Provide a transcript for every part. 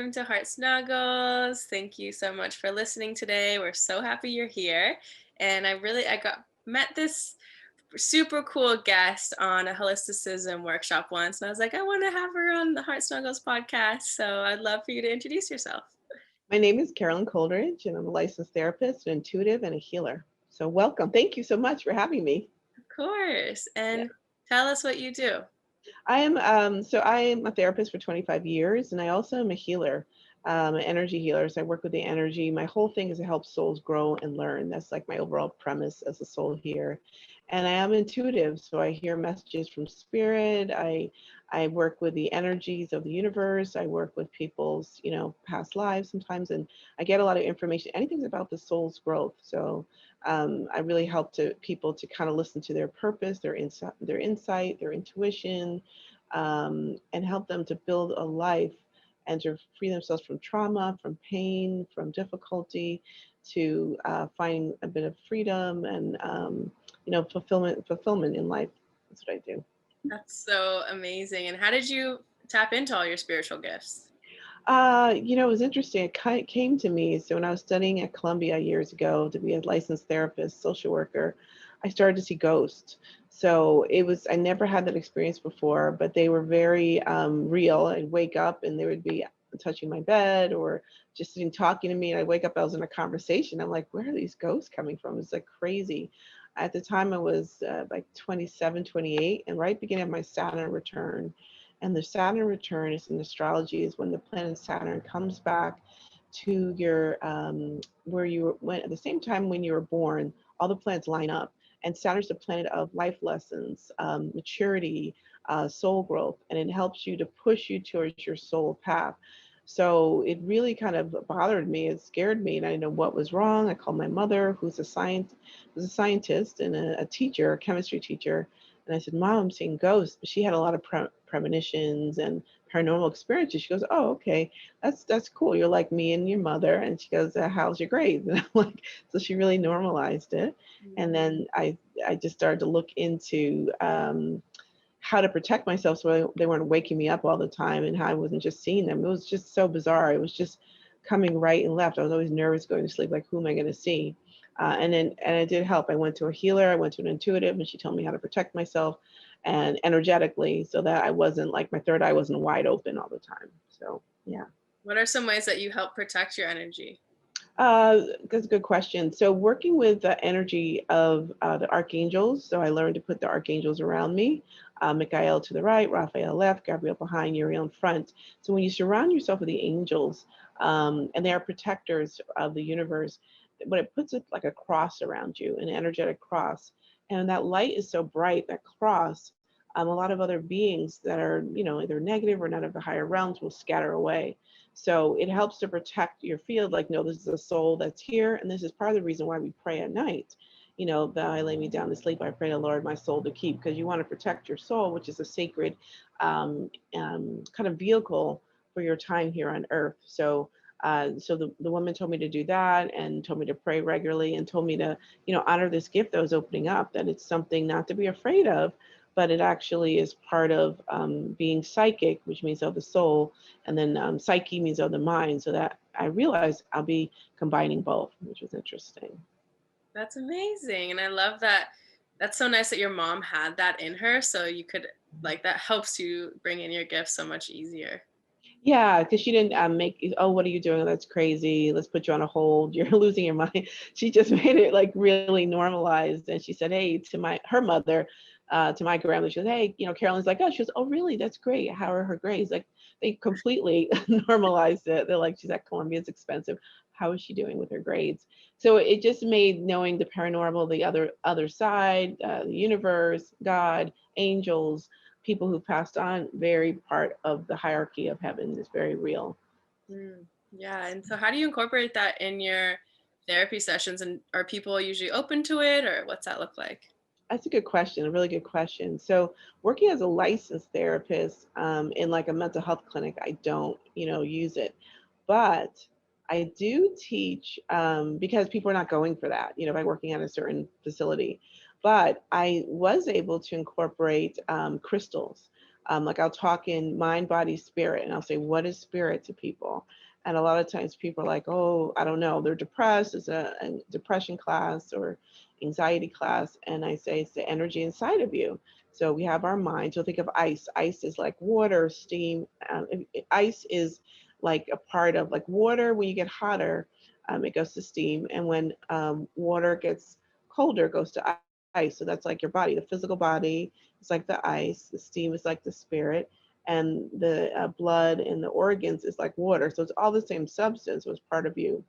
welcome to Heart Snuggles. Thank you so much for listening today. We're so happy you're here. And I got met this super cool guest on a holisticism workshop once. And I was like, I want to have her on the Heart Snuggles podcast. So I'd love for you to introduce yourself. My name is Carolyn Coleridge, and I'm a licensed therapist, an intuitive, and a healer. So welcome. Thank you so much for having me. Of course. Yeah. And tell us what you do. I am a therapist for 25 years, and I also am a healer, an energy healer. So I work with the energy. My whole thing is to help souls grow and learn. That's like my overall premise as a soul here. And I am intuitive, so I hear messages from spirit. I work with the energies of the universe. I work with people's, past lives sometimes, and I get a lot of information. Anything's about the soul's growth. So I really help people to kind of listen to their purpose, their insight, their intuition, and help them to build a life and to free themselves from trauma, from pain, from difficulty, to find a bit of freedom and fulfillment in life. That's what I do. That's so amazing. And how did you tap into all your spiritual gifts? It was interesting. It came to me. So when I was studying at Columbia years ago to be a licensed therapist, social worker, I started to see ghosts. So I never had that experience before, but they were very real. I'd wake up and they would be touching my bed or just sitting talking to me. And I'd wake up, I was in a conversation. I'm like, where are these ghosts coming from? It's like crazy. At the time, I was like 27, 28, and right beginning of my Saturn return. And the Saturn return is in astrology is when the planet Saturn comes back to your where you went at the same time when you were born. All the planets line up, and Saturn's the planet of life lessons, maturity, soul growth, and it helps you to push you towards your soul path. So it really kind of bothered me. It scared me, and I didn't know what was wrong. I called my mother, who's a scientist and a teacher, a chemistry teacher, and I said, Mom, I'm seeing ghosts. But she had a lot of premonitions and paranormal experiences. She goes, oh, okay, that's cool. You're like me and your mother. And she goes, how's your grades? And I'm like, so she really normalized it. And then I just started to look into how to protect myself so they weren't waking me up all the time and how I wasn't just seeing them. It was just so bizarre. It was just coming right and left. I was always nervous going to sleep, like, who am I going to see? And it did help. I went to a healer, I went to an intuitive, and she told me how to protect myself and energetically so that I wasn't like my third eye wasn't wide open all the time. So, yeah. What are some ways that you help protect your energy? That's a good question. So working with the energy of the archangels, so I learned to put the archangels around me, Michael to the right, Raphael left, Gabriel behind, Uriel in front. So when you surround yourself with the angels, and they are protectors of the universe, but it puts it like a cross around you, an energetic cross. And that light is so bright, that cross, a lot of other beings that are, either negative or not of the higher realms will scatter away. So it helps to protect your field. Like, no, this is a soul that's here. And this is part of the reason why we pray at night. That I lay me down to sleep, I pray to Lord, my soul to keep, because you want to protect your soul, which is a sacred kind of vehicle for your time here on earth. So the woman told me to do that and told me to pray regularly and told me to, honor this gift that was opening up, that it's something not to be afraid of, but it actually is part of being psychic, which means of the soul, and then psyche means of the mind. So that I realized I'll be combining both, which was interesting. That's amazing. And I love that. That's so nice that your mom had that in her. So you could, like, that helps you bring in your gifts so much easier. Yeah, because she didn't oh, what are you doing? That's crazy. Let's put you on a hold. You're losing your mind. She just made it like really normalized. And she said, hey, to her mother, to my grandmother, she goes, hey, Carolyn's like, oh, she goes, oh, really? That's great. How are her grades? Like, they completely normalized it. They're like, she's at Columbia, it's expensive. How is she doing with her grades? So it just made knowing the paranormal, the other side, the universe, God, angels, people who passed on, very part of the hierarchy of heaven, is very real. Yeah. And so how do you incorporate that in your therapy sessions? And are people usually open to it, or what's that look like? That's a good question, a really good question. So working as a licensed therapist in like a mental health clinic, I don't, use it. But I do teach because people are not going for that, by working at a certain facility. But I was able to incorporate crystals. Like I'll talk in mind, body, spirit, and I'll say, what is spirit to people? And a lot of times people are like, oh, I don't know, they're depressed. It's a depression class or anxiety class. And I say, it's the energy inside of you. So we have our mind. So think of ice. Ice is like water, steam. Ice is like a part of like water. When you get hotter, it goes to steam. And when water gets colder, it goes to ice. So that's like your body, the physical body is like the ice, the steam is like the spirit, and the blood and the organs is like water. So it's all the same substance, was part of you.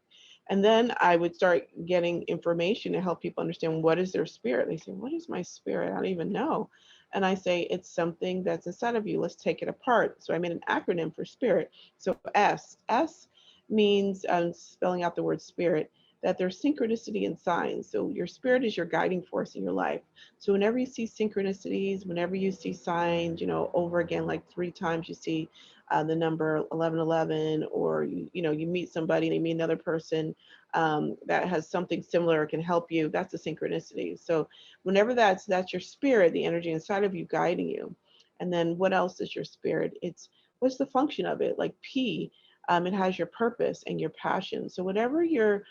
And then I would start getting information to help people understand what is their spirit. They say, what is my spirit? I don't even know. And I say, it's something that's inside of you. Let's take it apart. So I made an acronym for spirit. So S means, spelling out the word spirit, that there's synchronicity in signs. So your spirit is your guiding force in your life. So whenever you see synchronicities, whenever you see signs, over again, like 3 times you see the number 1111, or you meet somebody, they meet another person that has something similar, can help you. That's a synchronicity. So whenever that's your spirit, the energy inside of you guiding you. And then what else is your spirit? It's what's the function of it? Like P, it has your purpose and your passion. So whatever your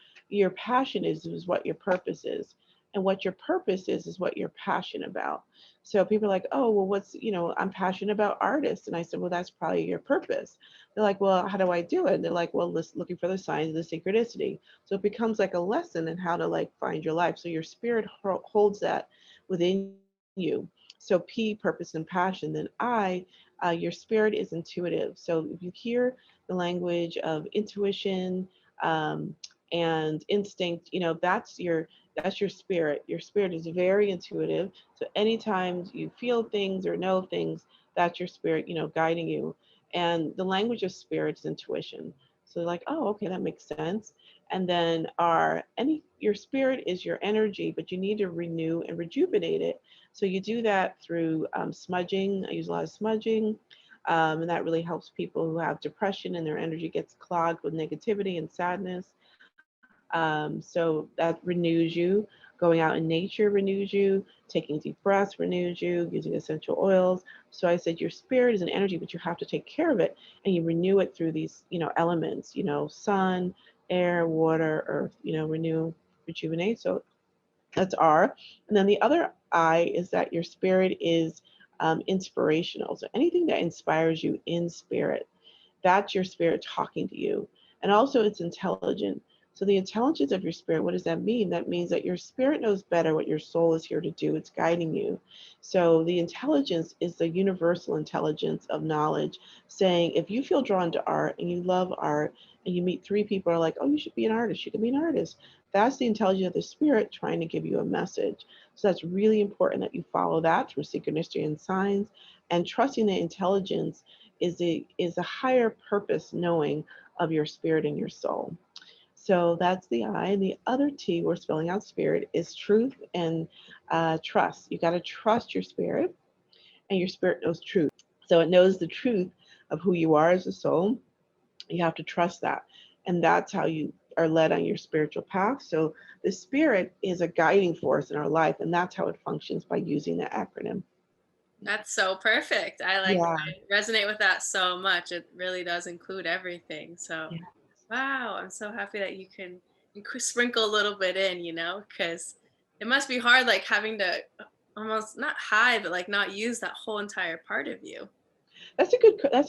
passion is what your purpose is. And what your purpose is what you're passionate about. So people are like, oh, well, I'm passionate about artists. And I said, well, that's probably your purpose. They're like, well, how do I do it? And they're like, well, looking for the signs of the synchronicity. So it becomes like a lesson in how to like find your life. So your spirit holds that within you. So P, purpose and passion. Then I, your spirit is intuitive. So if you hear the language of intuition, and instinct, that's your spirit. Your spirit is very intuitive. So anytime you feel things or know things, that's your spirit, guiding you. And the language of spirit is intuition. So like, oh, okay, that makes sense. And then your spirit is your energy, but you need to renew and rejuvenate it. So you do that through smudging. I use a lot of smudging. And that really helps people who have depression and their energy gets clogged with negativity and sadness. So that renews you. Going out in nature renews you. Taking deep breaths renews you. Using essential oils. So I said your spirit is an energy, but you have to take care of it, and you renew it through these, elements. Sun, air, water, earth. Renew, rejuvenate. So that's R. And then the other I is that your spirit is inspirational. So anything that inspires you in spirit, that's your spirit talking to you. And also it's intelligent. So the intelligence of your spirit, what does that mean? That means that your spirit knows better what your soul is here to do. It's guiding you. So the intelligence is the universal intelligence of knowledge, saying if you feel drawn to art and you love art and you meet 3 people who are like, oh, you should be an artist, you can be an artist. That's the intelligence of the spirit trying to give you a message. So that's really important that you follow that through synchronicity and signs, and trusting the intelligence is a higher purpose knowing of your spirit and your soul. So that's the I. And the other T, we're spelling out spirit, is truth and trust. You got to trust your spirit, and your spirit knows truth. So it knows the truth of who you are as a soul. You have to trust that. And that's how you are led on your spiritual path. So the spirit is a guiding force in our life, and that's how it functions, by using the acronym. That's so perfect. Yeah. I resonate with that so much. It really does include everything. So, Yeah. wow, I'm so happy that you can sprinkle a little bit in, because it must be hard, like having to almost not hide, but like not use that whole entire part of you. That's a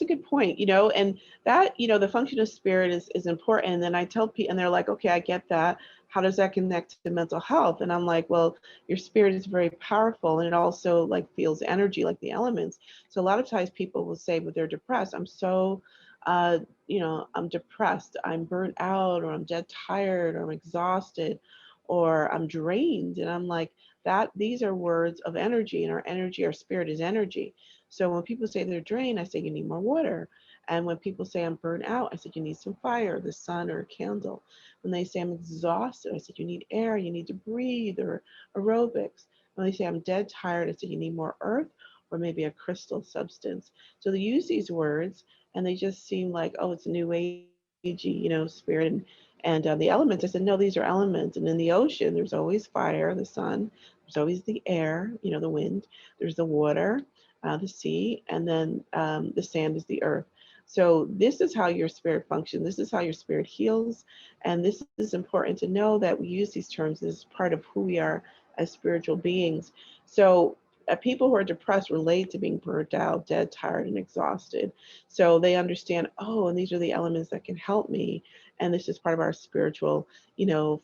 good point, and that, the function of spirit is important. And then I tell people, and they're like, okay, I get that. How does that connect to mental health? And I'm like, well, your spirit is very powerful, and it also like feels energy like the elements. So a lot of times people will say, but they're depressed. I'm so I'm depressed, I'm burnt out, or I'm dead tired, or I'm exhausted, or I'm drained. And I'm like, that these are words of energy, and our energy, our spirit is energy. So when people say they're drained, I say you need more water. And when people say I'm burnt out, I said you need some fire, the sun, or a candle. When they say I'm exhausted, I said you need air, you need to breathe, or aerobics. When they say I'm dead tired, I said you need more earth, or maybe a crystal substance. So they use these words, and they just seem like, oh, it's new agey, spirit. And the elements, I said, no, these are elements. And in the ocean, there's always fire, the sun. There's always the air, the wind. There's the water. the sea, and then the sand is the earth. So this is how your spirit functions. This is how your spirit heals. And this is important to know that we use these terms as part of who we are as spiritual beings. So people who are depressed relate to being burnt out, dead, tired, and exhausted. So they understand, oh, and these are the elements that can help me. And this is part of our spiritual,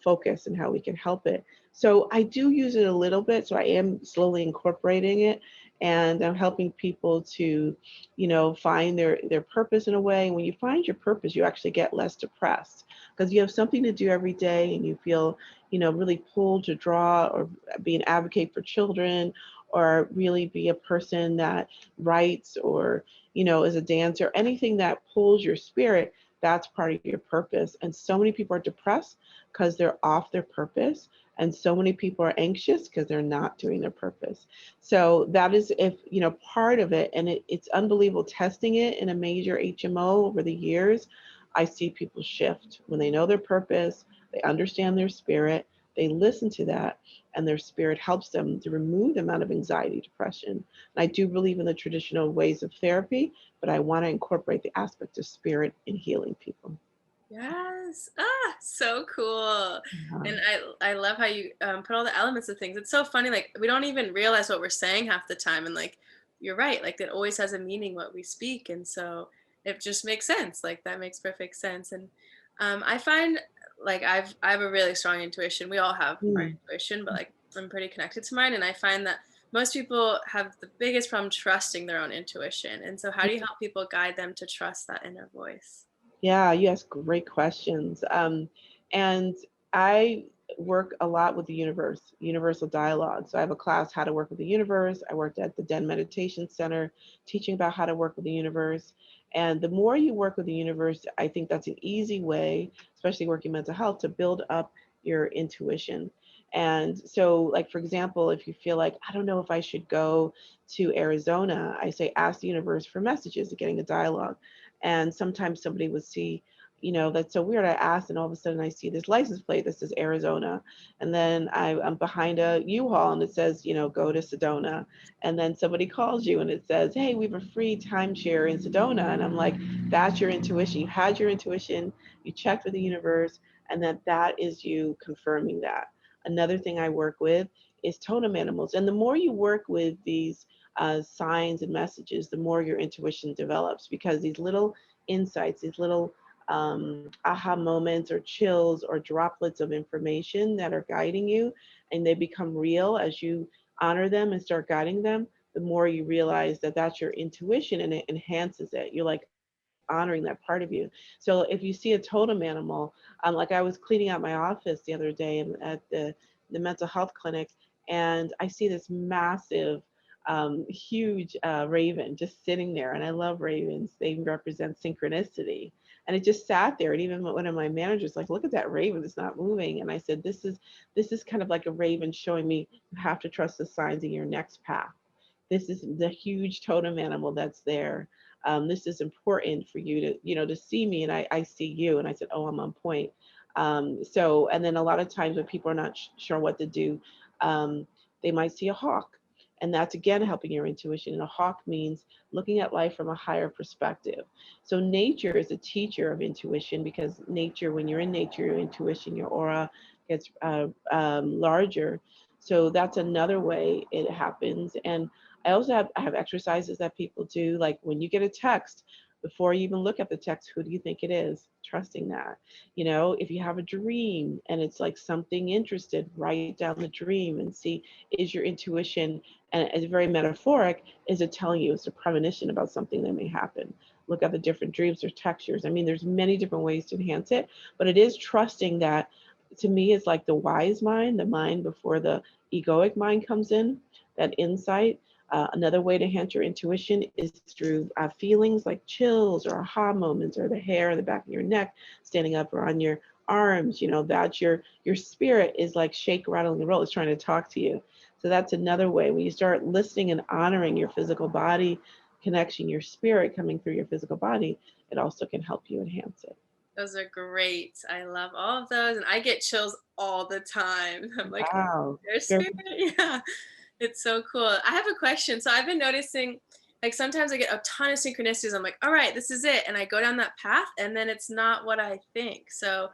focus and how we can help it. So I do use it a little bit. So I am slowly incorporating it, and I'm helping people to, find their purpose in a way. And when you find your purpose, you actually get less depressed because you have something to do every day, and you feel, really pulled to draw or be an advocate for children, or really be a person that writes, or, is a dancer, anything that pulls your spirit. That's part of your purpose. And so many people are depressed because they're off their purpose. And so many people are anxious because they're not doing their purpose. So that is, if part of it, and it's unbelievable testing it in a major HMO over the years. I see people shift when they know their purpose, they understand their spirit, they listen to that, and their spirit helps them to remove them out of anxiety, depression. And I do believe in the traditional ways of therapy, but I want to incorporate the aspect of spirit in healing people. Yes. Ah, so cool. Yeah. And I love how you put all the elements of things. It's so funny. Like we don't even realize what we're saying half the time. And like you're right. Like it always has a meaning what we speak. And so it just makes sense. Like that makes perfect sense. And I find like I have a really strong intuition. We all have our Mm. intuition, but like I'm pretty connected to mine. And I find that most people have the biggest problem trusting their own intuition. And so how do you help people guide them to trust that inner voice? Yeah, you ask great questions. And I work a lot with the universe, universal dialogue. So I have a class, How to Work with the Universe. I worked at the Den Meditation Center teaching about how to work with the universe. And the more you work with the universe, I think that's an easy way, especially working mental health, to build up your intuition. And so, like, for example, if you feel like, I don't know if I should go to Arizona, I say, ask the universe for messages, getting a dialogue. And sometimes somebody would see, that's so weird. I asked, and all of a sudden I see this license plate that says Arizona. And then I'm behind a U-Haul and it says, go to Sedona. And then somebody calls you and it says, hey, we have a free timeshare in Sedona. And I'm like, that's your intuition. You had your intuition, you checked with the universe, and that is you confirming that. Another thing I work with is totem animals. And the more you work with these signs and messages, the more your intuition develops, because these little insights, these little aha moments or chills or droplets of information that are guiding you, and they become real as you honor them and start guiding them, the more you realize that that's your intuition, and it enhances it. You're like honoring that part of you. So if you see a totem animal, like I was cleaning out my office the other day at the mental health clinic, and I see this massive huge raven just sitting there. And I love ravens. They represent synchronicity. And it just sat there. And even one of my managers like, look at that raven, it's not moving. And I said, this is kind of like a raven showing me you have to trust the signs in your next path. This is the huge totem animal that's there. This is important for you to, to see me, and I see you. And I said, oh, I'm on point. So, and then a lot of times when people are not sure what to do, they might see a hawk. And that's again helping your intuition. And a hawk means looking at life from a higher perspective. So nature is a teacher of intuition, because nature, when you're in nature, your intuition, your aura gets larger. So that's another way it happens. And I have exercises that people do, like when you get a text, before you even look at the text, who do you think it is? Trusting that. If you have a dream and it's like something interested, write down the dream and see, is your intuition, and it's very metaphoric, is it telling you it's a premonition about something that may happen? Look at the different dreams or textures. I mean, there's many different ways to enhance it, but it is trusting that. To me, it's like the wise mind, the mind before the egoic mind comes in, that insight. Another way to enhance your intuition is through feelings like chills or aha moments, or the hair on the back of your neck standing up, or on your arms. That your spirit is like shake, rattle, and roll. It's trying to talk to you. So that's another way. When you start listening and honoring your physical body connection, your spirit coming through your physical body, it also can help you enhance it. Those are great. I love all of those, and I get chills all the time. I'm like, Wow. "Their Very spirit." Yeah. It's so cool. I have a question. So I've been noticing, like, sometimes I get a ton of synchronicities. I'm like, all right, this is it. And I go down that path and then it's not what I think. So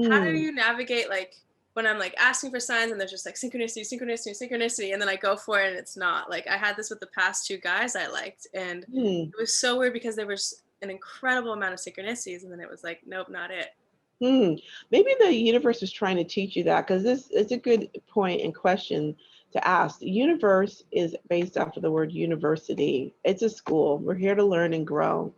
how do Hmm. you navigate, like, when I'm like asking for signs and there's just like synchronicity, synchronicity, synchronicity, and then I go for it and it's not. Like, I had this with the past two guys I liked, and Hmm. it was so weird because there was an incredible amount of synchronicities, and then it was like, nope, not it. Hmm. Maybe the universe is trying to teach you that, because this is a good point and question to ask. The universe is based off of the word university. It's a school. We're here to learn and grow.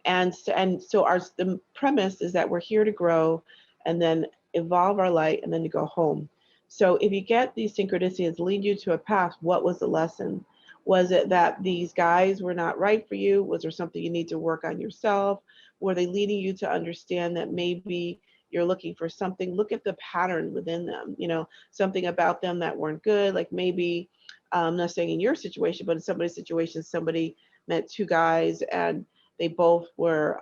And so the premise is that we're here to grow and then evolve our light and then to go home. So if you get these synchronicities lead you to a path, what was the lesson? Was it that these guys were not right for you? Was there something you need to work on yourself? Were they leading you to understand that maybe you're looking for something? Look at the pattern within them, something about them that weren't good. Like maybe, I'm not saying in your situation, but in somebody's situation, somebody met two guys and they both were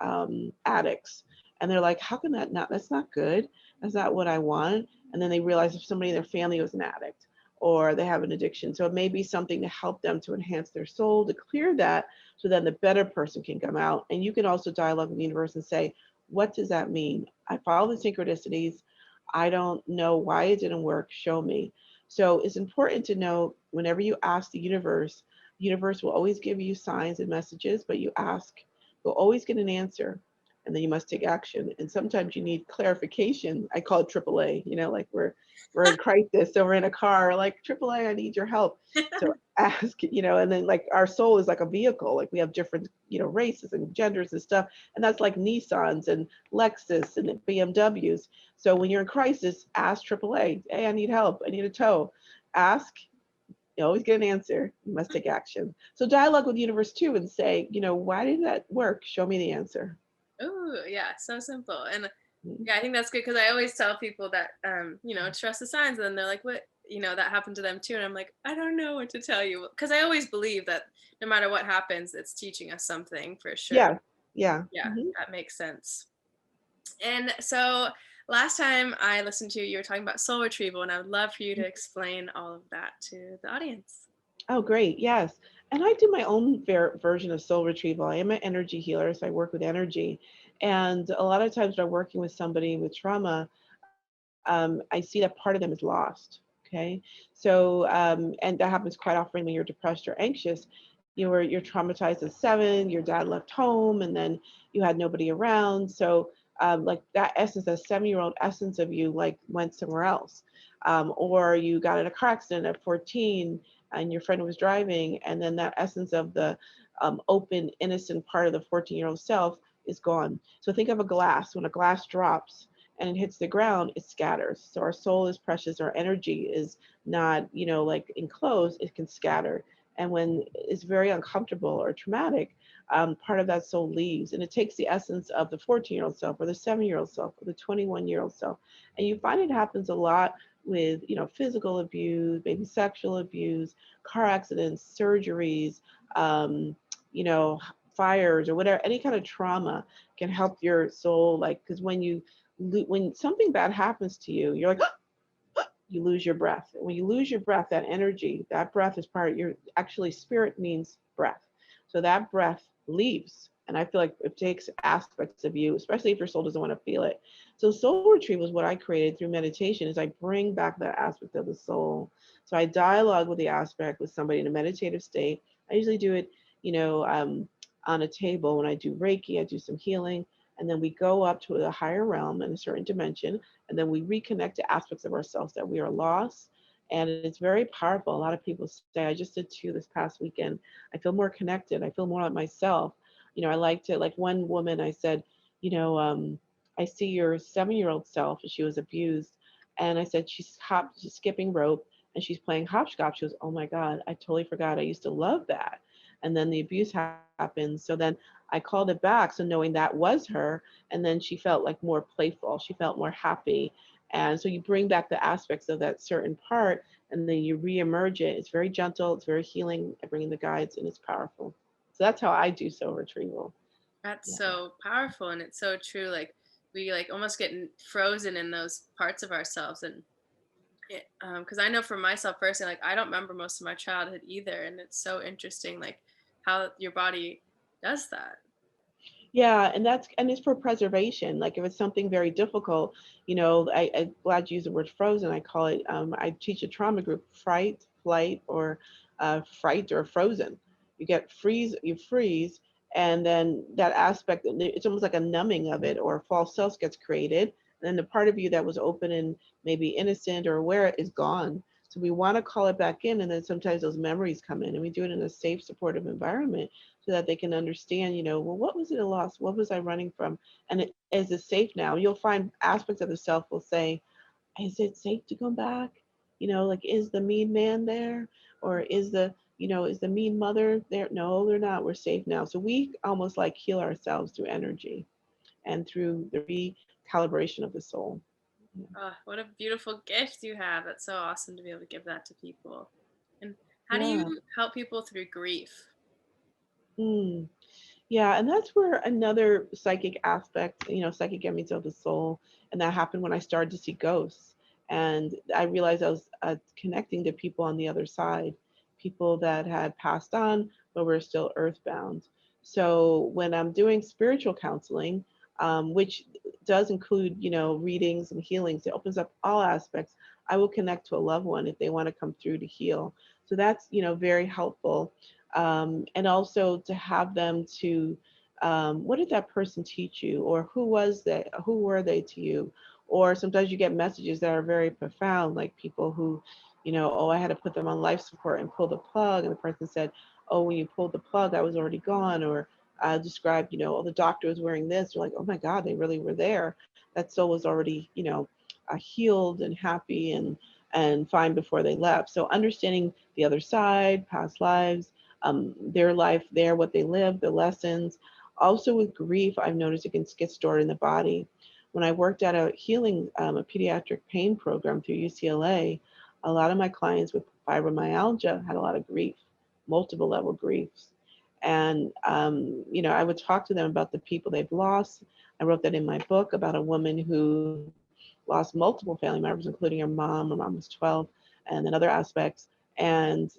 addicts. And they're like, how can that not, that's not good. That's not what I want. And then they realize if somebody in their family was an addict or they have an addiction. So it may be something to help them to enhance their soul, to clear that, so then the better person can come out. And you can also dialogue with the universe and say, what does that mean? I follow the synchronicities. I don't know why it didn't work. Show me. So it's important to know whenever you ask the universe will always give you signs and messages, but you ask, you'll always get an answer. And then you must take action. And sometimes you need clarification. I call it AAA, like we're in crisis. So we're in a car, like AAA, I need your help. So ask, and then like our soul is like a vehicle. Like we have different, races and genders and stuff. And that's like Nissans and Lexus and BMWs. So when you're in crisis, ask AAA, hey, I need help. I need a tow. Ask, you always get an answer. You must take action. So dialogue with the universe too and say, why did that work? Show me the answer. Oh, yeah, so simple. And Mhm. yeah, I think that's good because I always tell people that, trust the signs. And then they're like, what? That happened to them too. And I'm like, I don't know what to tell you. Because I always believe that no matter what happens, it's teaching us something for sure. Yeah. Yeah. Yeah, Hmm. that makes sense. And so last time I listened to you, you were talking about soul retrieval, and I would love for you to explain all of that to the audience. Oh, great. Yes. And I do my own version of soul retrieval. I am an energy healer, so I work with energy. And a lot of times when I'm working with somebody with trauma, I see that part of them is lost. Okay. So, and that happens quite often when you're depressed or anxious. You're traumatized at 7, your dad left home, and then you had nobody around. So, like that essence, that 7-year-old essence of you, like went somewhere else. Or you got in a car accident at 14 and your friend was driving, and then that essence of the open, innocent part of the 14-year-old self is gone. So think of a glass. When a glass drops and it hits the ground, it scatters. So our soul is precious. Our energy is not, like enclosed. It can scatter. And when it's very uncomfortable or traumatic, part of that soul leaves, and it takes the essence of the 14-year-old self, or the 7-year-old self, or the 21-year-old self. And you find it happens a lot with, physical abuse, maybe sexual abuse, car accidents, surgeries, um, you know, fires or whatever. Any kind of trauma can help your soul, like, because when something bad happens to you, you're like, you lose your breath. And when you lose your breath, that energy, that breath is part of your, actually, spirit means breath. So that breath leaves. And I feel like it takes aspects of you, especially if your soul doesn't want to feel it. So soul retrieval is what I created through meditation, is I bring back that aspect of the soul. So I dialogue with the aspect with somebody in a meditative state. I usually do it, you know, um, on a table. When I do Reiki, I do some healing, and then we go up to a higher realm in a certain dimension, and then we reconnect to aspects of ourselves that we are lost. And it's very powerful. A lot of people say, I just did 2 this past weekend. I feel more connected. I feel more like myself. I like to, like one woman, I said, you know, I see your 7-year-old self, and she was abused. And I said, she's skipping rope and she's playing hopscotch. She goes, oh my God, I totally forgot. I used to love that. And then the abuse happened. So then I called it back. So knowing that was her, and then she felt like more playful. She felt more happy. And so you bring back the aspects of that certain part, and then you re-emerge it. It's very gentle. It's very healing. I bring in the guides, and it's powerful. So that's how I do soul retrieval. That's Yeah. so powerful, and it's so true. Like, we like almost get frozen in those parts of ourselves, and Because I know for myself personally, like I don't remember most of my childhood either, and it's so interesting, like how your body does that. Yeah, and it's for preservation. Like if it's something very difficult, I'm glad you use the word frozen. I call it. I teach a trauma group: fright, flight, or fright or frozen. You freeze, and then that aspect. It's almost like a numbing of it, or false self gets created, and then the part of you that was open and maybe innocent or aware is gone. So we want to call it back in, and then sometimes those memories come in, and we do it in a safe, supportive environment so that they can understand, well, what was it I lost? What was I running from? And is it safe now? You'll find aspects of the self will say, is it safe to go back? Like, is the mean man there? Or is the mean mother there? No, they're not. We're safe now. So we almost like heal ourselves through energy and through the recalibration of the soul. Yeah. Oh, what a beautiful gift you have. That's so awesome to be able to give that to people. And how do Yeah. you help people through grief? Mm. Yeah, and that's where another psychic aspect, psychic enemies of the soul, and that happened when I started to see ghosts. And I realized I was connecting to people on the other side, people that had passed on, but were still earthbound. So when I'm doing spiritual counseling, which does include, readings and healings, it opens up all aspects. I will connect to a loved one if they want to come through to heal. So that's, very helpful, and also to have them to what did that person teach you, or who were they to you? Or sometimes you get messages that are very profound, like people who, oh, I had to put them on life support and pull the plug, and the person said, oh, when you pulled the plug I was already gone. Or described, oh, the doctor was wearing this. You're like, oh my god, they really were there. That soul was already, healed and happy and fine before they left. So understanding the other side, past lives, their life there, what they lived, the lessons. Also with grief, I've noticed it can get stored in the body. When I worked at a healing, a pediatric pain program through UCLA, a lot of my clients with fibromyalgia had a lot of grief, multiple level griefs. And, I would talk to them about the people they've lost. I wrote that in my book about a woman who lost multiple family members, including her mom. Her mom was 12, and then other aspects. And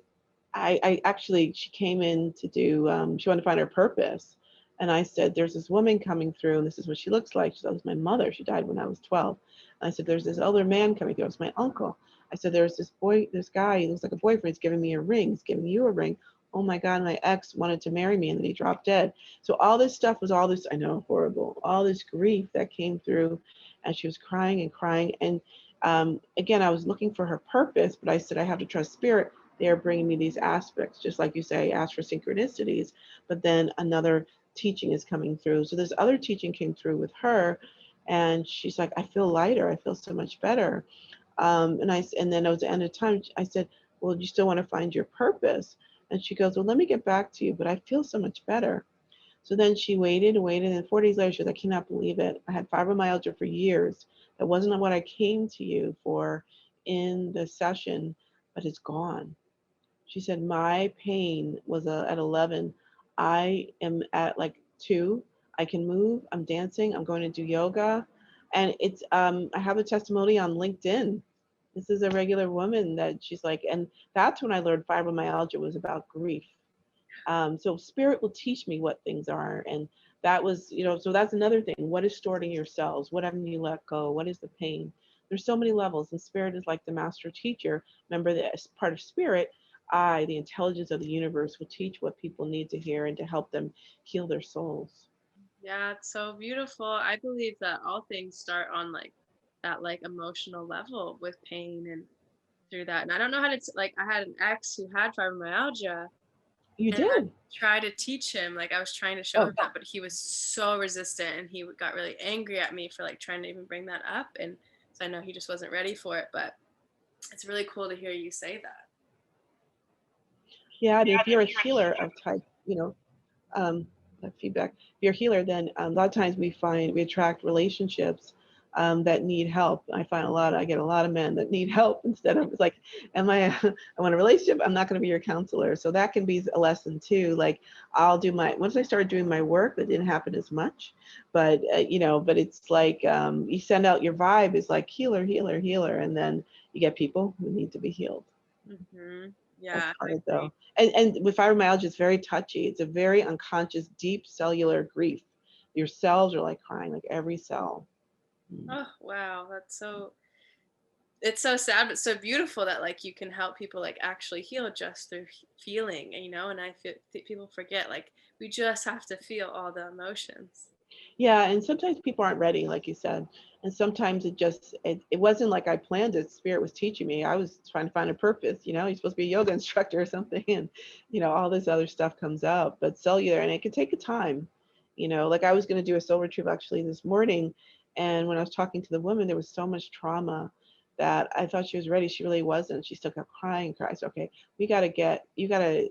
I actually, she came in to do, she wanted to find her purpose. And I said, there's this woman coming through, and this is what she looks like. She said, it was my mother. She died when I was 12. And I said, there's this older man coming through. It's my uncle. I said, there's this boy, this guy, he looks like a boyfriend. He's giving me a ring. He's giving you a ring. Oh my God, my ex wanted to marry me and then he dropped dead. So all this stuff was all this, I know, horrible, all this grief that came through. And she was crying and crying. And again, I was looking for her purpose, but I said, I have to trust spirit. They're bringing me these aspects, just like you say, ask for synchronicities, but then another teaching is coming through. So this other teaching came through with her, and she's like, I feel lighter. I feel so much better. And then at the end of time, I said, well, you still want to find your purpose? And she goes, well, let me get back to you, but I feel so much better. So then she waited and waited, and 4 days later, she goes, I cannot believe it. I had fibromyalgia for years. That wasn't what I came to you for in the session, but it's gone. She said, my pain was at 11. I am at like 2. I can move. I'm dancing. I'm going to do yoga. And I have a testimony on LinkedIn. This is a regular woman that she's like, and that's when I learned fibromyalgia was about grief. So spirit will teach me what things are. And that was, so that's another thing. What is stored in your cells? What haven't you let go? What is the pain? There's so many levels, and spirit is like the master teacher. Remember that as part of spirit, I, the intelligence of the universe, will teach what people need to hear and to help them heal their souls. Yeah, it's so beautiful. I believe that all things start on like that like emotional level with pain and through that. And I don't know how to like I had an ex who had fibromyalgia You and I did. tried to teach him, like I was trying to show him Oh, that, but he was so resistant and he got really angry at me for like trying to even bring that up. And so I know he just wasn't ready for it, but it's really cool to hear you say that. yeah. And if you're a healer of type, that feedback. If you're a healer, then a lot of times we attract relationships that need help. I get a lot of men that need help instead of, it's like, I want a relationship. I'm not going to be your counselor. So that can be a lesson too. Like once I started doing my work, that didn't happen as much, but it's like, you send out your vibe is like healer, healer, healer. And then, You get people who need to be healed. Mm-hmm. That's Yeah, I hard agree. though. And with fibromyalgia, it's very touchy. It's a very unconscious, deep cellular grief. Your cells are like crying, like every cell. Mm. Oh, wow. It's so sad, but so beautiful that like you can help people like actually heal just through feeling, and I feel people forget like we just have to feel all the emotions. Yeah, and sometimes people aren't ready, like you said. And sometimes it wasn't like I planned it. Spirit was teaching me. I was trying to find a purpose, you're supposed to be a yoga instructor or something, and all this other stuff comes out. But cellular, and it can take a time, like I was going to do a soul retrieval actually this morning, and when I was talking to the woman, there was so much trauma that I thought she was ready. She really wasn't. She still kept crying and crying. I said, okay,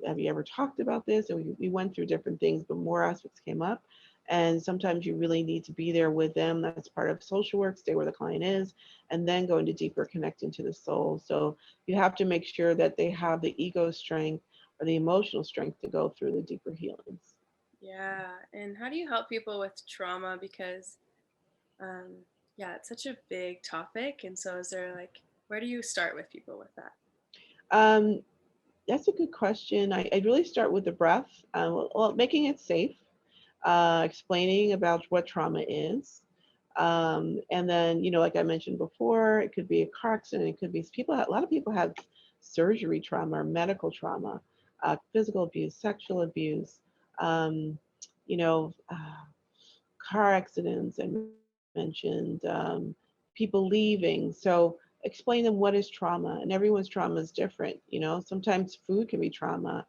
have you ever talked about this? And we went through different things, but more aspects came up. And sometimes you really need to be there with them. That's part of social work, stay where the client is, and then go into deeper connecting to the soul. So you have to make sure that they have the ego strength or the emotional strength to go through the deeper healings. Yeah. And how do you help people with trauma? Because, um, yeah, it's such a big topic. And so, is there like, where do you start with people with that? Um, that's a good question. I really start with the breath, well, making it safe, explaining about what trauma is. And then, like I mentioned before, it could be a car accident. It could be a lot of people have surgery trauma or medical trauma, physical abuse, sexual abuse, um, you know, uh, car accidents. I mentioned people leaving. So explain them what is trauma, and everyone's trauma is different. Sometimes food can be trauma.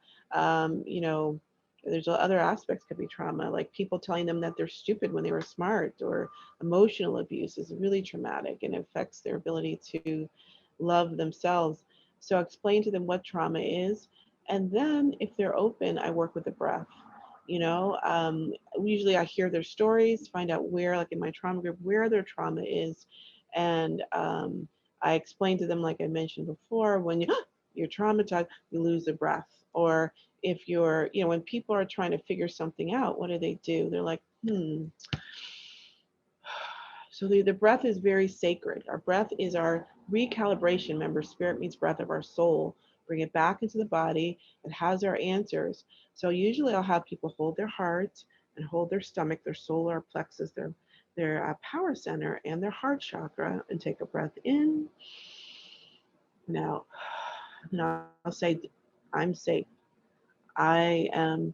There's other aspects could be trauma, like people telling them that they're stupid when they were smart, or emotional abuse is really traumatic and affects their ability to love themselves. So explain to them what trauma is, and then if they're open, I work with the breath. Usually I hear their stories, find out where, like in my trauma group, where their trauma is, and I explain to them, like I mentioned before, when you're traumatized, you lose the breath. Or if when people are trying to figure something out, what do? They're like, So the breath is very sacred. Our breath is our recalibration. Remember, spirit means breath of our soul. Bring it back into the body. It has our answers. So usually I'll have people hold their heart and hold their stomach, their solar plexus, their power center, and their heart chakra, and take a breath in. Now, and I'll say, I'm safe. I am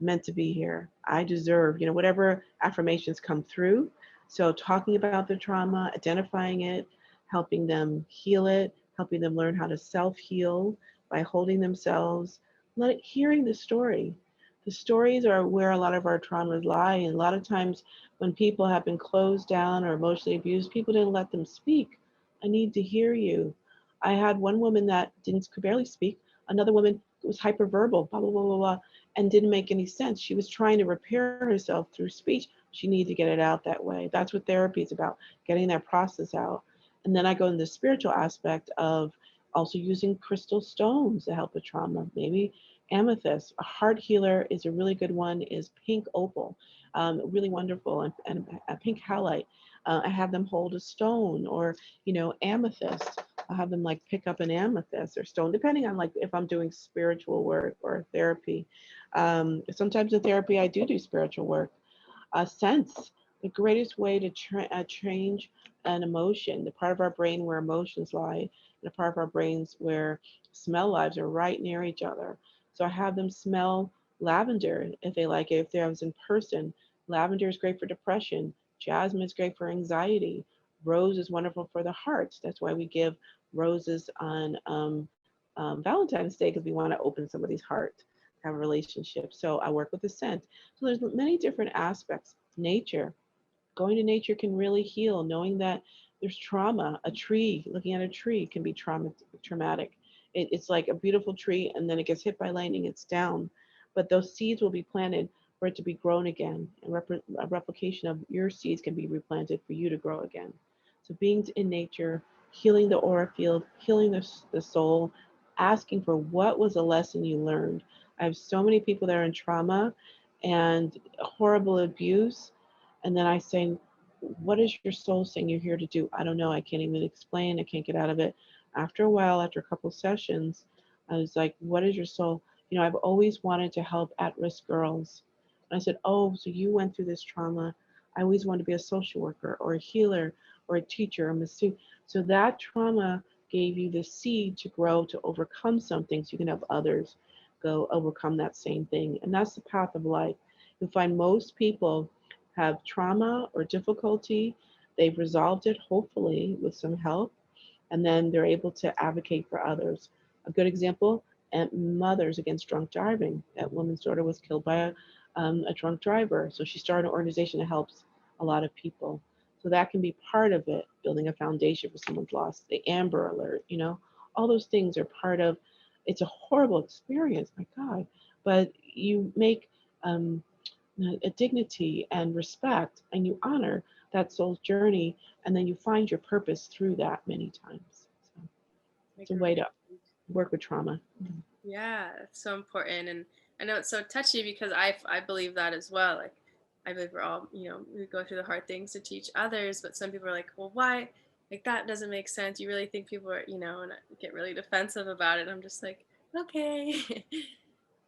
meant to be here. I deserve, whatever affirmations come through. So talking about the trauma, identifying it, helping them heal it, helping them learn how to self-heal by holding themselves, hearing the story. The stories are where a lot of our traumas lie. And a lot of times when people have been closed down or emotionally abused, people didn't let them speak. I need to hear you. I had one woman that could barely speak. Another woman was hyperverbal, blah, blah, blah, blah, blah, and didn't make any sense. She was trying to repair herself through speech. She needed to get it out that way. That's what therapy is about, getting that process out. And then I go into the spiritual aspect of also using crystal stones to help with trauma. Maybe amethyst. A heart healer is a really good one, is pink opal, really wonderful, and a pink halite. I have them hold a stone, or, amethyst. I'll have them like pick up an amethyst or stone, depending on like if I'm doing spiritual work or therapy. Sometimes in therapy, I do spiritual work. Sense, the greatest way to change an emotion, the part of our brain where emotions lie, and the part of our brains where smell lives, are right near each other. So I have them smell lavender if they like it. If they was in person, lavender is great for depression. Jasmine is great for anxiety. Rose is wonderful for the heart. That's why we give roses on Valentine's Day, because we want to open somebody's heart, have a relationship. So I work with the scent. So there's many different aspects. Nature, going to nature can really heal, knowing that there's trauma. A tree, looking at a tree can be traumatic. It's like a beautiful tree, and then it gets hit by lightning, it's down. But those seeds will be planted for it to be grown again. And a replication of your seeds can be replanted for you to grow again. So being in nature, healing the aura field, healing the soul, asking for what was a lesson you learned. I have so many people that are in trauma and horrible abuse, and then I say, what is your soul saying you're here to do? I don't know. I can't even explain. I can't get out of it. After a while, after a couple sessions, I was like, what is your soul? I've always wanted to help at-risk girls. And I said, oh, so you went through this trauma. I always wanted to be a social worker or a healer or a teacher or a masseuse. So that trauma gave you the seed to grow to overcome something so you can help others go overcome that same thing. And that's the path of life. You'll find most people have trauma or difficulty. They've resolved it, hopefully, with some help, and then they're able to advocate for others. A good example, and Mothers Against Drunk Driving. That woman's daughter was killed by a drunk driver. So she started an organization that helps a lot of people. So that can be part of it, building a foundation for someone's loss. The Amber Alert, all those things are part of. It's a horrible experience, my God, but you make um, a dignity and respect, and you honor that soul's journey, and then you find your purpose through that many times. So it's a way to work with trauma. Yeah, it's so important, and I know it's so touchy because I believe that as well. Like, I believe we're all, we go through the hard things to teach others, but some people are like, well, why? Like, that doesn't make sense. You really think people are, and I get really defensive about it. I'm just like, okay.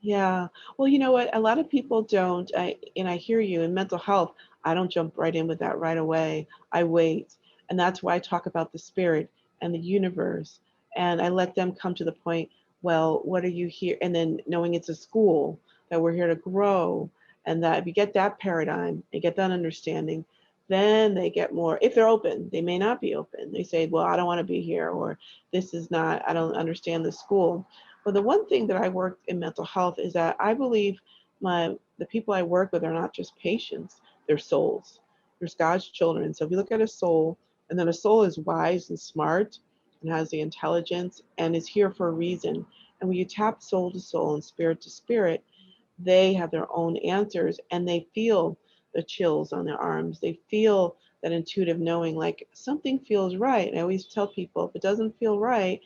Yeah. Well, you know what? A lot of people don't, and I hear you in mental health. I don't jump right in with that right away. I wait. And that's why I talk about the spirit and the universe. And I let them come to the point, well, what are you here? And then knowing it's a school, that we're here to grow. And that if you get that paradigm, you get that understanding, then they get more, if they're open, they may not be open. They say, well, I don't want to be here, or this is not, I don't understand the school. But the one thing that I worked in mental health is that I believe the people I work with are not just patients, they're souls. There's God's children. So if you look at a soul, and then a soul is wise and smart and has the intelligence and is here for a reason. And when you tap soul to soul and spirit to spirit, they have their own answers, and they feel the chills on their arms. They feel that intuitive knowing, like something feels right. And I always tell people, if it doesn't feel right,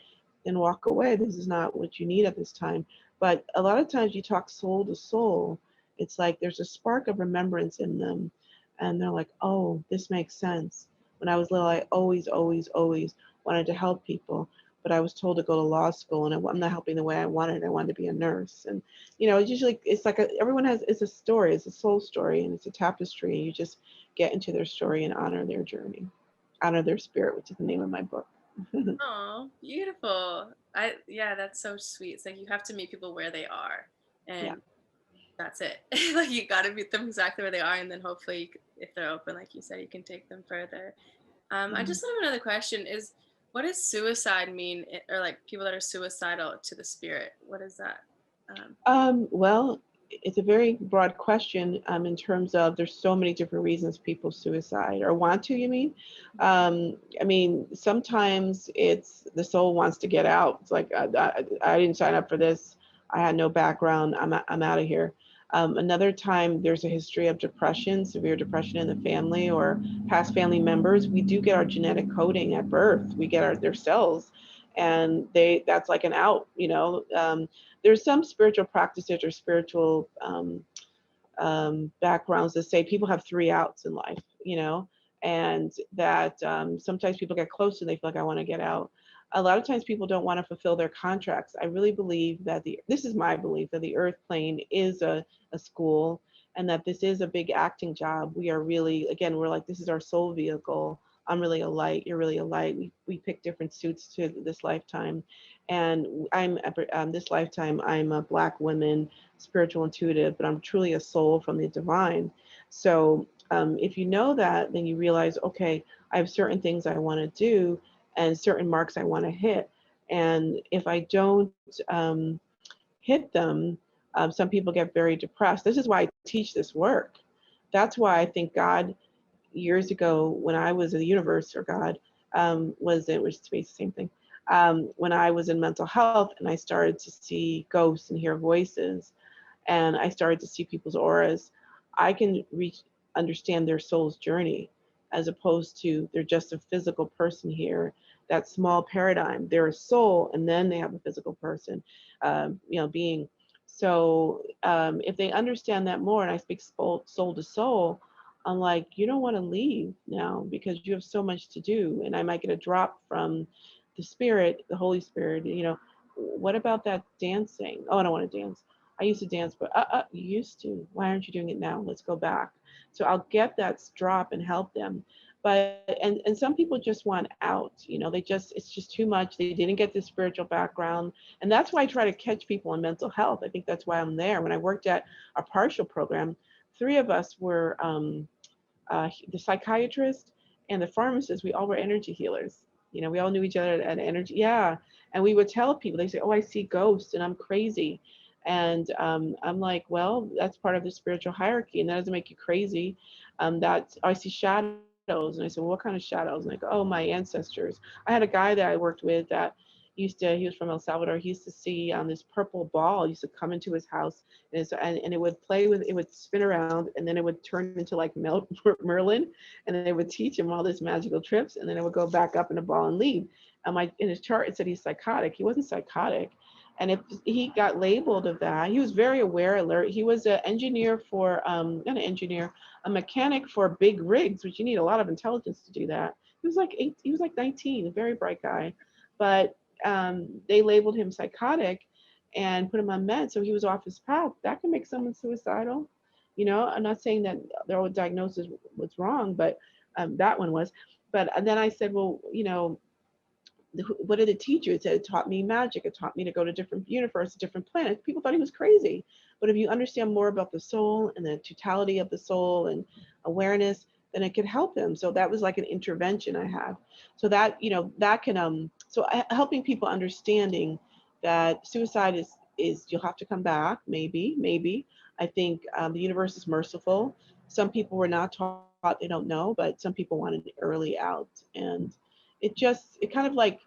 then walk away. This is not what you need at this time. But a lot of times you talk soul to soul, it's like there's a spark of remembrance in them. And they're like, oh, this makes sense. When I was little, I always, always, always wanted to help people, but I was told to go to law school, and I'm not helping the way I wanted. I wanted to be a nurse. And, it's usually, it's like everyone has, it's a story, it's a soul story, and it's a tapestry. You just get into their story and honor their journey, honor their spirit, which is the name of my book. Oh, beautiful. Yeah, that's so sweet. It's like you have to meet people where they are, Yeah. and that's it. Like, you got to meet them exactly where they are, and then hopefully, if they're open, like you said, you can take them further. I Mhm. just have another question: Is what does suicide mean, or like people that are suicidal to the spirit? What is that? Um, Well, it's a very broad question in terms of there's so many different reasons people suicide or want to, you mean? I mean, sometimes it's the soul wants to get out. It's like, I didn't sign up for this. I had no background. I'm out of here. Another time, there's a history of depression, severe depression in the family or past family members. We do get our genetic coding at birth. We get their cells, and that's like an out. There's some spiritual practices or spiritual backgrounds that say people have three outs in life, and that sometimes people get close and they feel like I want to get out. A lot of times people don't want to fulfill their contracts. I really believe that this is my belief that the earth plane is a school, and that this is a big acting job. We are really, again, we're like, this is our soul vehicle. I'm really a light. You're really a light. We pick different suits to this lifetime. And this lifetime, I'm a Black woman, spiritual intuitive, but I'm truly a soul from the divine. So if you know that, then you realize, okay, I have certain things I want to do and certain marks I want to hit. And if I don't hit them, some people get very depressed. This is why I teach this work. That's why I think God, years ago, when I was in the universe, or God, was it was the same thing. When I was in mental health and I started to see ghosts and hear voices, and I started to see people's auras, I can understand their soul's journey, as opposed to they're just a physical person here. That small paradigm, they're a soul, and then they have a physical person, being. So if they understand that more, and I speak soul to soul, I'm like, you don't want to leave now because you have so much to do. And I might get a drop from the spirit, the Holy Spirit, what about that dancing? Oh, I don't want to dance. I used to dance, but you used to. Why aren't you doing it now? Let's go back. So I'll get that drop and help them. But and some people just want out. They just it's just too much. They didn't get the spiritual background, and that's why I try to catch people on mental health. I think that's why I'm there. When I worked at a partial program, three of us were the psychiatrist and the pharmacist. We all were energy healers. We all knew each other at energy. Yeah. And we would tell people, they say, oh, I see ghosts and I'm crazy. And I'm like, well, that's part of the spiritual hierarchy, and that doesn't make you crazy. That's I see shadows. And I said, well, what kind of shadows? And I go, oh, my ancestors. I had a guy that I worked with that he was from El Salvador. He used to see this purple ball used to come into his house, and it would it would spin around, and then it would turn into like Merlin, and then they would teach him all these magical trips, and then it would go back up in a ball and leave. In his chart, it said he's psychotic. He wasn't psychotic. And if he got labeled of that, he was very aware, alert. He was an engineer for, not an engineer, a mechanic for big rigs, which you need a lot of intelligence to do that. He was like 19, a very bright guy. But they labeled him psychotic and put him on meds, so he was off his path. That can make someone suicidal. I'm not saying that their old diagnosis was wrong, but that one was. But then I said, well, what did it teach you? It said it taught me magic. It taught me to go to different universes, different planets. People thought he was crazy. But if you understand more about the soul and the totality of the soul and awareness, then it could help him. So that was like an intervention I had. So that, that can, helping people understanding that suicide is you'll have to come back, maybe. I think the universe is merciful. Some people were not taught, they don't know, but some people wanted early out. And it kind of like,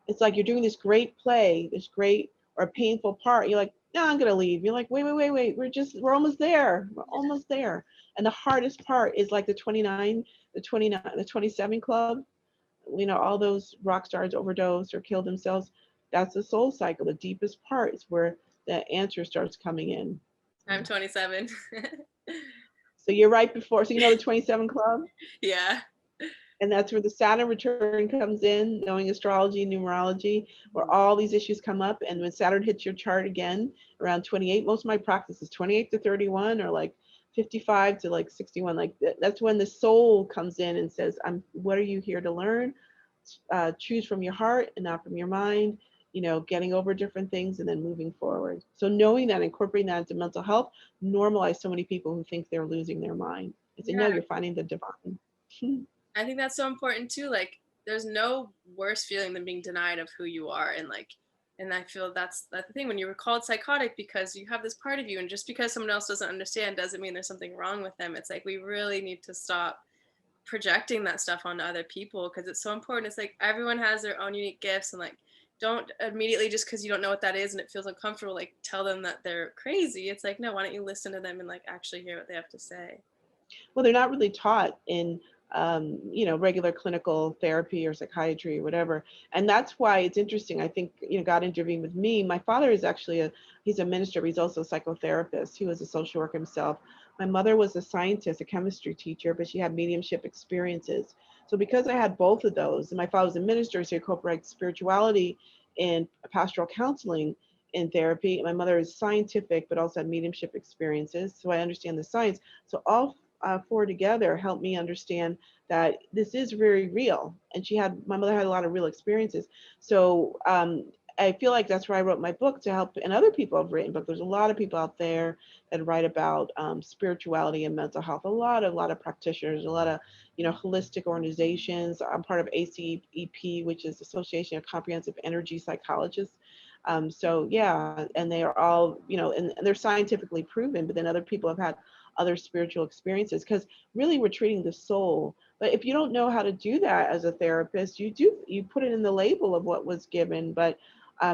it's like you're doing this great play, this great or painful part. You're like, no, I'm gonna leave. You're like, wait. We're almost there. We're almost there. And the hardest part is like the 29, the 29, the 27 club. All those rock stars overdose or kill themselves. That's the soul cycle. The deepest part is where the answer starts coming in. I'm 27. So you're right before. So the 27 club? Yeah. And that's where the Saturn return comes in, knowing astrology, numerology, where all these issues come up. And when Saturn hits your chart again around 28, most of my practice is 28 to 31 or like 55 to like 61. Like that's when the soul comes in and says, what are you here to learn? Choose from your heart and not from your mind, getting over different things and then moving forward. So knowing that, incorporating that into mental health, normalize so many people who think they're losing their mind. I say, no, you're finding the divine. I think that's so important too. Like, there's no worse feeling than being denied of who you are, and I feel that's the thing when you're called psychotic, because you have this part of you, and just because someone else doesn't understand doesn't mean there's something wrong with them. It's like we really need to stop projecting that stuff onto other people, because it's so important. It's like everyone has their own unique gifts, and like don't immediately, just because you don't know what that is and it feels uncomfortable, like tell them that they're crazy. It's like, no, why don't you listen to them and like actually hear what they have to say? Well, they're not really taught in regular clinical therapy or psychiatry or whatever. And that's why it's interesting. I think, God intervened with me. My father is actually he's a minister, but he's also a psychotherapist. He was a social worker himself. My mother was a scientist, a chemistry teacher, but she had mediumship experiences. So because I had both of those, and my father was a minister, so he incorporated spirituality and pastoral counseling in therapy. My mother is scientific, but also had mediumship experiences. So I understand the science. So all four together helped me understand that this is very real. And my mother had a lot of real experiences. So I feel like that's where I wrote my book, to help, and other people have written books. There's a lot of people out there that write about spirituality and mental health. A lot of practitioners, a lot of holistic organizations. I'm part of ACEP, which is Association of Comprehensive Energy Psychologists. So yeah, and they are all, and they're scientifically proven, but then other people have had other spiritual experiences, because really we're treating the soul. But if you don't know how to do that as a therapist, you put it in the label of what was given. But I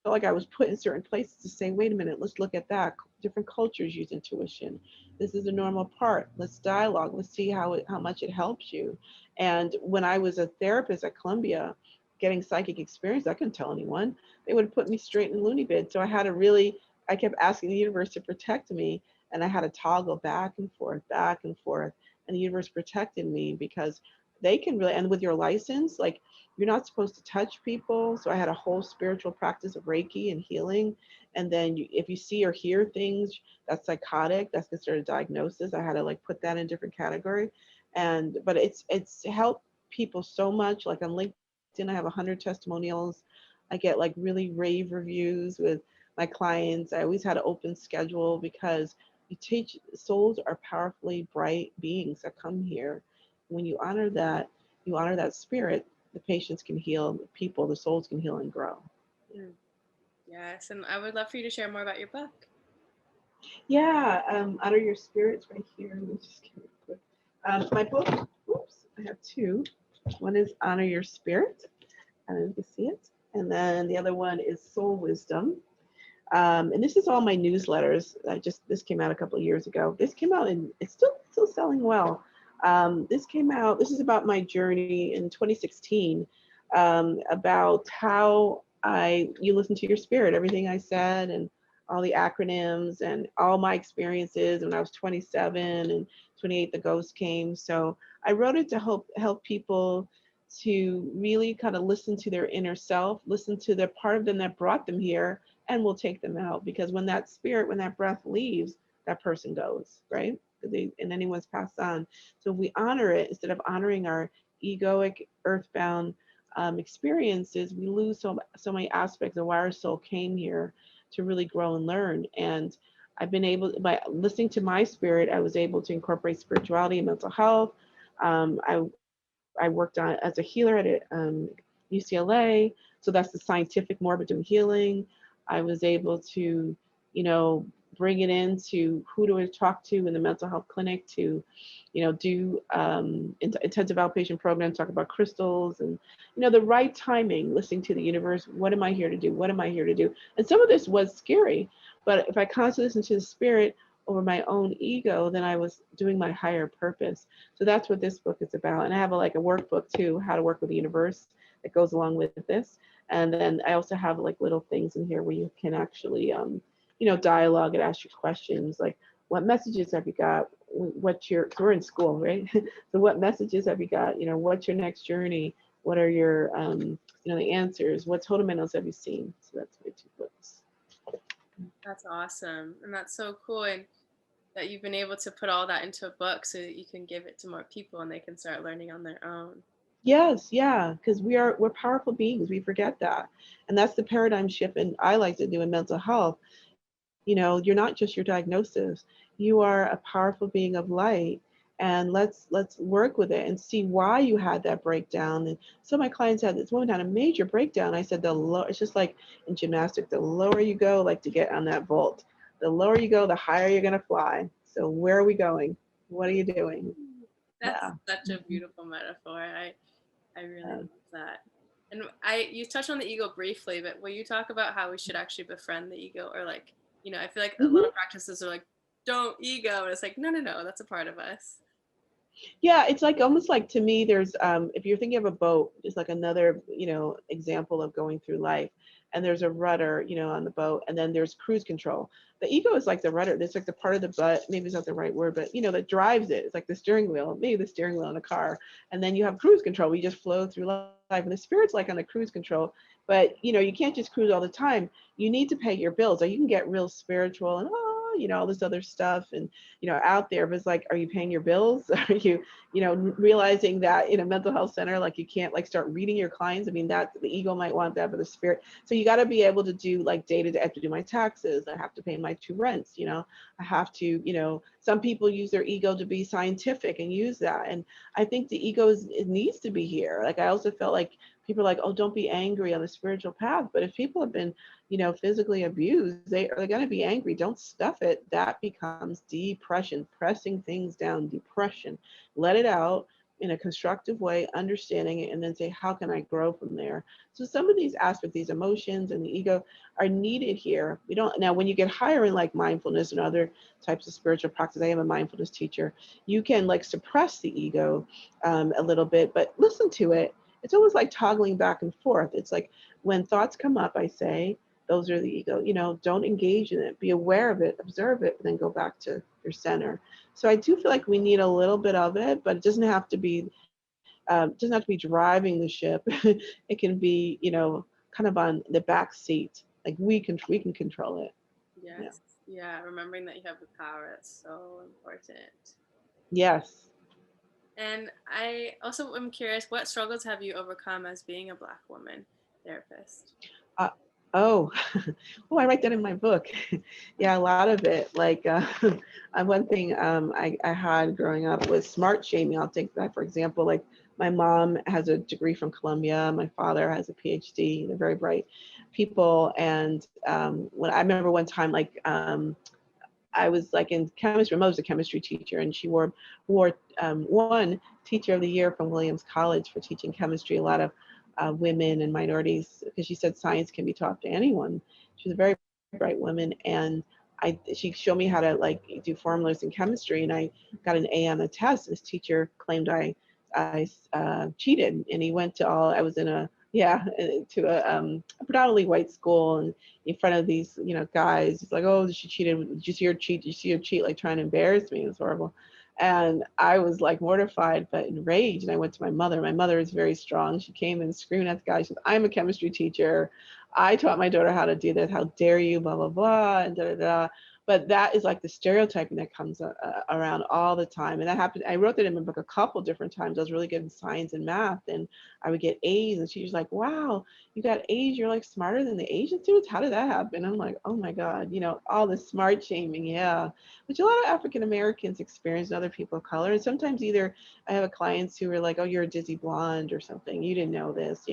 felt like I was put in certain places to say, wait a minute, let's look at that. Different cultures use intuition. This is a normal part. Let's dialogue. Let's see how much it helps you. And when I was a therapist at Columbia, getting psychic experience, I couldn't tell anyone. They would put me straight in the loony bin. So I kept asking the universe to protect me, and I had to toggle back and forth, and the universe protected me, because they can really, and with your license, like you're not supposed to touch people. So I had a whole spiritual practice of Reiki and healing. And then if you see or hear things that's psychotic, that's considered a diagnosis. I had to like put that in a different category. And but it's helped people so much. Like on LinkedIn, I have 100 testimonials. I get like really rave reviews with my clients. I always had an open schedule because you teach souls are powerfully bright beings that come here. When you honor that spirit, the patients can heal, the people, the souls can heal and grow. Mm, yes, and I would love for you to share more about your book. Yeah, honor your spirits right here. Let me just get it quick. My book, oops, I have two. One is Honor Your Spirit, and you can see it. And then the other one is Soul Wisdom. And this is all my newsletters. This came out a couple of years ago. This came out and it's still selling well. This came out. This is about my journey in 2016, about how you listen to your spirit, everything I said, and all the acronyms and all my experiences when I was 27 and 28. The ghost came. So I wrote it to help people to really kind of listen to their inner self, listen to the part of them that brought them here, and we'll take them out, because when that spirit, when that breath leaves, that person goes, right? And anyone's passed on. So if we honor it instead of honoring our egoic, earthbound experiences, we lose so many aspects of why our soul came here to really grow and learn. And I've been able, by listening to my spirit, I was able to incorporate spirituality and mental health. I worked on as a healer at UCLA, so that's the scientific more, but doing healing. I was able to, you know, bring it into who do I talk to in the mental health clinic to, do intensive outpatient programs, talk about crystals and, the right timing, listening to the universe. What am I here to do? What am I here to do? And some of this was scary, but if I constantly listen to the spirit over my own ego, then I was doing my higher purpose. So that's what this book is about. And I have like a workbook too, how to work with the universe, that goes along with this. And then I also have like little things in here where you can actually, dialogue and ask your questions, like what messages have you got? We're in school, right? So what messages have you got? What's your next journey? What are your, the answers? What totem animals have you seen? So that's my two books. That's awesome. And that's so cool. And that you've been able to put all that into a book so that you can give it to more people and they can start learning on their own. Yes, yeah, because we're powerful beings. We forget that, and that's the paradigm shift. And I like to do in mental health. You're not just your diagnosis. You are a powerful being of light, and let's work with it and see why you had that breakdown. And so my clients had this woman had a major breakdown. I said it's just like in gymnastics. The lower you go, like to get on that vault, the lower you go, the higher you're gonna fly. So where are we going? What are you doing? That's Yeah. such a beautiful metaphor. I really Uh, love that. And you touched on the ego briefly, but will you talk about how we should actually befriend the ego, or like, I feel like a lot mhm. of practices are like, don't ego, and it's like, no, no, no, that's a part of us. Yeah, it's like almost like to me, there's if you're thinking of a boat, just like another, example of going through life. And there's a rudder, on the boat, and then there's cruise control. The ego is like the rudder. It's like the part of the butt, maybe it's not the right word, but that drives it. It's like the steering wheel, maybe the steering wheel in a car. And then you have cruise control. We just flow through life. And the spirit's like on the cruise control. But you can't just cruise all the time. You need to pay your bills. Or you can get real spiritual and all this other stuff and out there, but it's like, are you paying your bills? Are you realizing that in a mental health center, like you can't like start reading your clients. I mean, that the ego might want that, but the spirit. So you got to be able to do like day to day. I have to do my taxes. I have to pay my two rents. I have to, some people use their ego to be scientific and use that. And I think the ego it needs to be here. Like I also felt like people are like, oh, don't be angry on the spiritual path. But if people have been, physically abused, they're going to be angry. Don't stuff it. That becomes depression, pressing things down, depression. Let it out in a constructive way, understanding it, and then say, how can I grow from there? So some of these aspects, these emotions and the ego are needed here. We don't, now when you get higher in like mindfulness and other types of spiritual practice, I am a mindfulness teacher, you can like suppress the ego a little bit, but listen to it. It's almost like toggling back and forth. It's like when thoughts come up, I say, those are the ego, don't engage in it, be aware of it, observe it, but then go back to your center. So I do feel like we need a little bit of it, but it doesn't have to be, doesn't have to be driving the ship. It can be, kind of on the back seat. Like we can control it. Yeah. Yes. Yeah. Remembering that you have the power, that's so important. Yes. And I also am curious, what struggles have you overcome as being a Black woman therapist? Uh, oh, oh, I write that in my book. Yeah, a lot of it. Like one thing I had growing up was smart shaming. I'll take that for example. Like my mom has a degree from Columbia. My father has a PhD. They're very bright people. And when I remember one time, like I was like in chemistry. My mother was a chemistry teacher, and she won Teacher of the Year from Williams College for teaching chemistry. A lot of women and minorities, because she said science can be taught to anyone. She was a very bright woman, and she showed me how to like do formulas in chemistry, and I got an A on the test. This teacher claimed I cheated, and he went to all. I was in a yeah to a predominantly white school, and in front of these guys, he's like, oh, she cheated. Did you see her cheat? Did you see her cheat? Like trying to embarrass me. It was horrible. And I was like mortified but enraged, and I went to my mother. My mother is very strong. She came and screamed at the guy. She said, I'm a chemistry teacher. I taught my daughter how to do this. How dare you, blah blah blah, and da da da. But that is like the stereotyping that comes around all the time. And that happened. I wrote that in my book a couple different times. I was really good in science and math, and I would get A's, and she was like, wow, you got A's, you're like smarter than the Asian students. How did that happen? I'm like, oh my God, all the smart shaming. Yeah. Which a lot of African Americans experience, and other people of color. And sometimes either I have clients who are like, oh, you're a dizzy blonde or something. You didn't know this.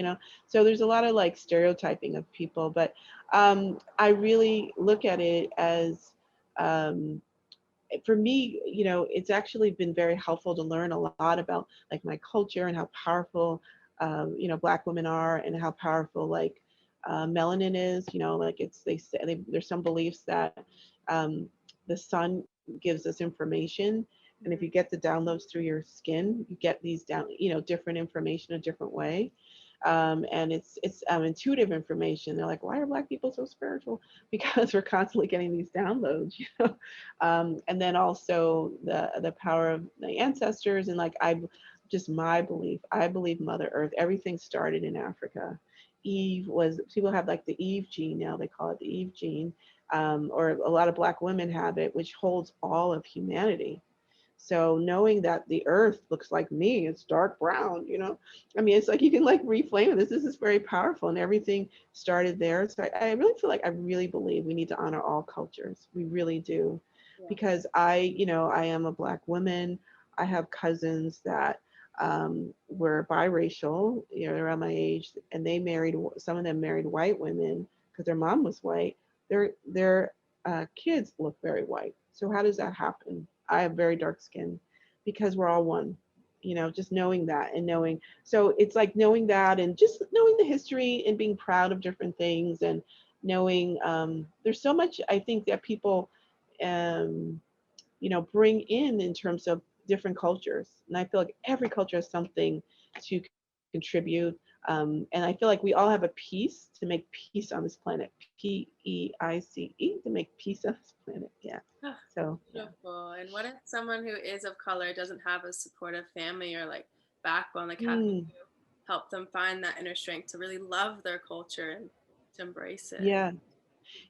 So there's a lot of like stereotyping of people. But I really look at it as, for me, it's actually been very helpful to learn a lot about like my culture and how powerful, Black women are, and how powerful like melanin is. Like they say there's some beliefs that um, the sun gives us information, and if Mhm. you get the downloads through your skin, you get these different information a different way. And it's intuitive information. They're like, why are Black people so spiritual? Because we're constantly getting these downloads, and then also the power of the ancestors, and like just my belief. I believe Mother Earth. Everything started in Africa. Eve was, people have like the Eve gene now. They call it the Eve gene, or a lot of Black women have it, which holds all of humanity. So knowing that the earth looks like me, it's dark brown. I mean, it's like you can like reframe it. This is very powerful, and everything started there. So I really feel like I really believe we need to honor all cultures. We really do, Yeah. because I am a Black woman. I have cousins that were biracial, around my age, and some of them married white women because their mom was white. Their kids look very white. So how does that happen? I have very dark skin because we're all one. Just knowing that, and knowing. So it's like knowing that, and just knowing the history, and being proud of different things, and knowing there's so much I think that people um, bring in terms of different cultures. And I feel like every culture has something to contribute. And I feel like we all have a piece to make peace on this planet. PEICE, to make peace on this planet. Yeah. Ah, So yeah. beautiful. And what if someone who is of color doesn't have a supportive family or like backbone? Like, how can Mm, you help them find that inner strength to really love their culture and to embrace it? yeah.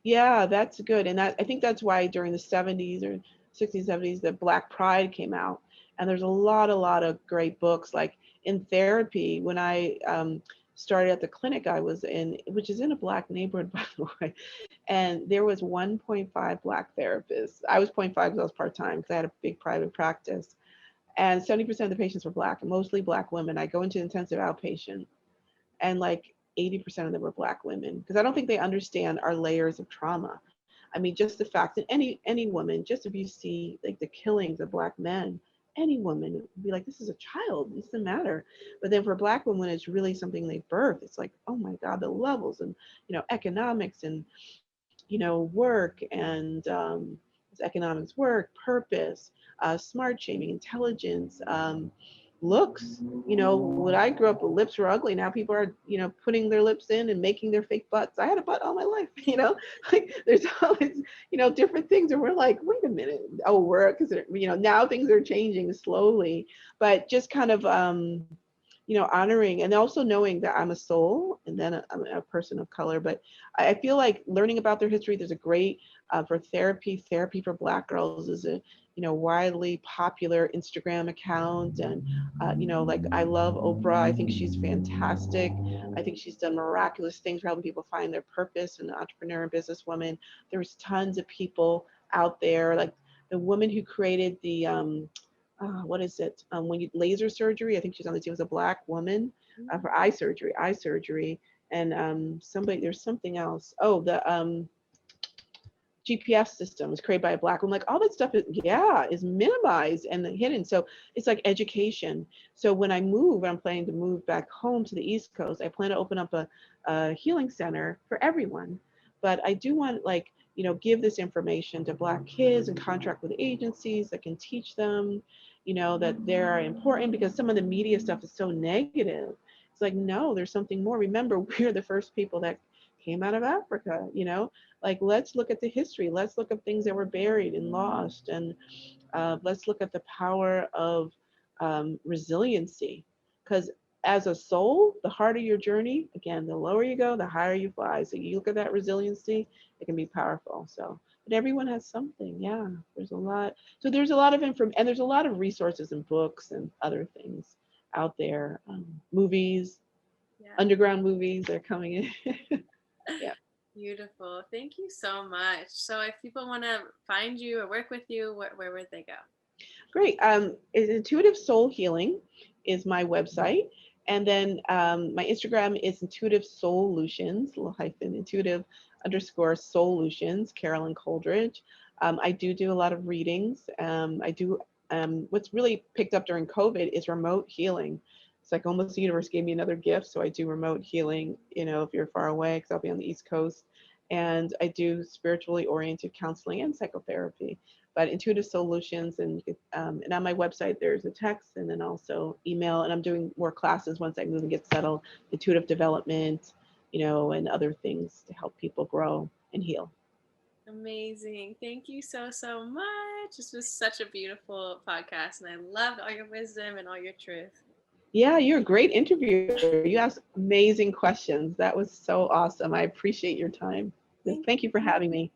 Yeah, that's good. And I think that's why during the 70s or 60s, 70s, the Black Pride came out. And there's a lot of great books. Like in therapy, when I started at the clinic I was in, which is in a Black neighborhood, by the way, and there was 1.5 Black therapists. I was zero point 0.5 because I was part-time, because I had a big private practice. And 70% of the patients were Black, mostly Black women. I go into intensive outpatient, and like 80% of them were Black women, because I don't think they understand our layers of trauma. I mean, just the fact that any woman, just if you see like the killings of Black men, any woman would be like, this is a child, this doesn't matter. But then for Black women, it's really something they birth. It's like, oh my God, the levels, and economics, and work, and economics, work, purpose, smart shaming, intelligence, looks. When I grew up, lips were ugly. Now people are, putting their lips in and making their fake butts. I had a butt all my life, like there's all these, different things. And we're like, wait a minute. Oh, we're considering, now things are changing slowly, but just kind of, honoring and also knowing that I'm a soul and then I'm a person of color. But I feel like learning about their history, there's a great for therapy for Black girls is a, widely popular Instagram account. And, like I love Oprah. I think she's fantastic. I think she's done miraculous things for helping people find their purpose and an entrepreneur and businesswoman. There's tons of people out there, like the woman who created the, what is it? When you laser surgery, I think she's on the team as a Black woman for eye surgery. And there's something else. Oh, the GPS system was created by a Black woman. Like all that stuff is minimized and hidden. So it's like education. So when I'm planning to move back home to the East Coast, I plan to open up a healing center for everyone. But I do want give this information to Black kids and contract with agencies that can teach them, that they're important, because some of the media stuff is so negative. It's like, no, there's something more. Remember, we're the first people that came out of Africa, like let's look at the history. Let's look at things that were buried and lost. And let's look at the power of resiliency. Because as a soul, the harder your journey, again, the lower you go, the higher you fly. So you look at that resiliency, it can be powerful. So, but everyone has something. Yeah, there's a lot. So there's a lot of information, and there's a lot of resources and books and other things out there. Movies, underground movies are coming in. Yeah. Beautiful. Thank you so much. So if people want to find you or work with you, where would they go? Great. Intuitive Soul Healing is my website. And then my Instagram is Intuitive Solutions, _Intuitive Solutions, Carolyn Coldridge. I do a lot of readings. What's really picked up during COVID is remote healing. It's like almost the universe gave me another gift. So I do remote healing, if you're far away, because I'll be on the East Coast. And I do spiritually oriented counseling and psychotherapy. But Intuitive Solutions, and on my website there's a text and then also email, and I'm doing more classes once I move and get settled, intuitive development, and other things to help people grow and heal. Amazing. Thank you so much. This was such a beautiful podcast, and I loved all your wisdom and all your truth. Yeah, you're a great interviewer. You asked amazing questions. That was so awesome. I appreciate your time. Thank you for having me.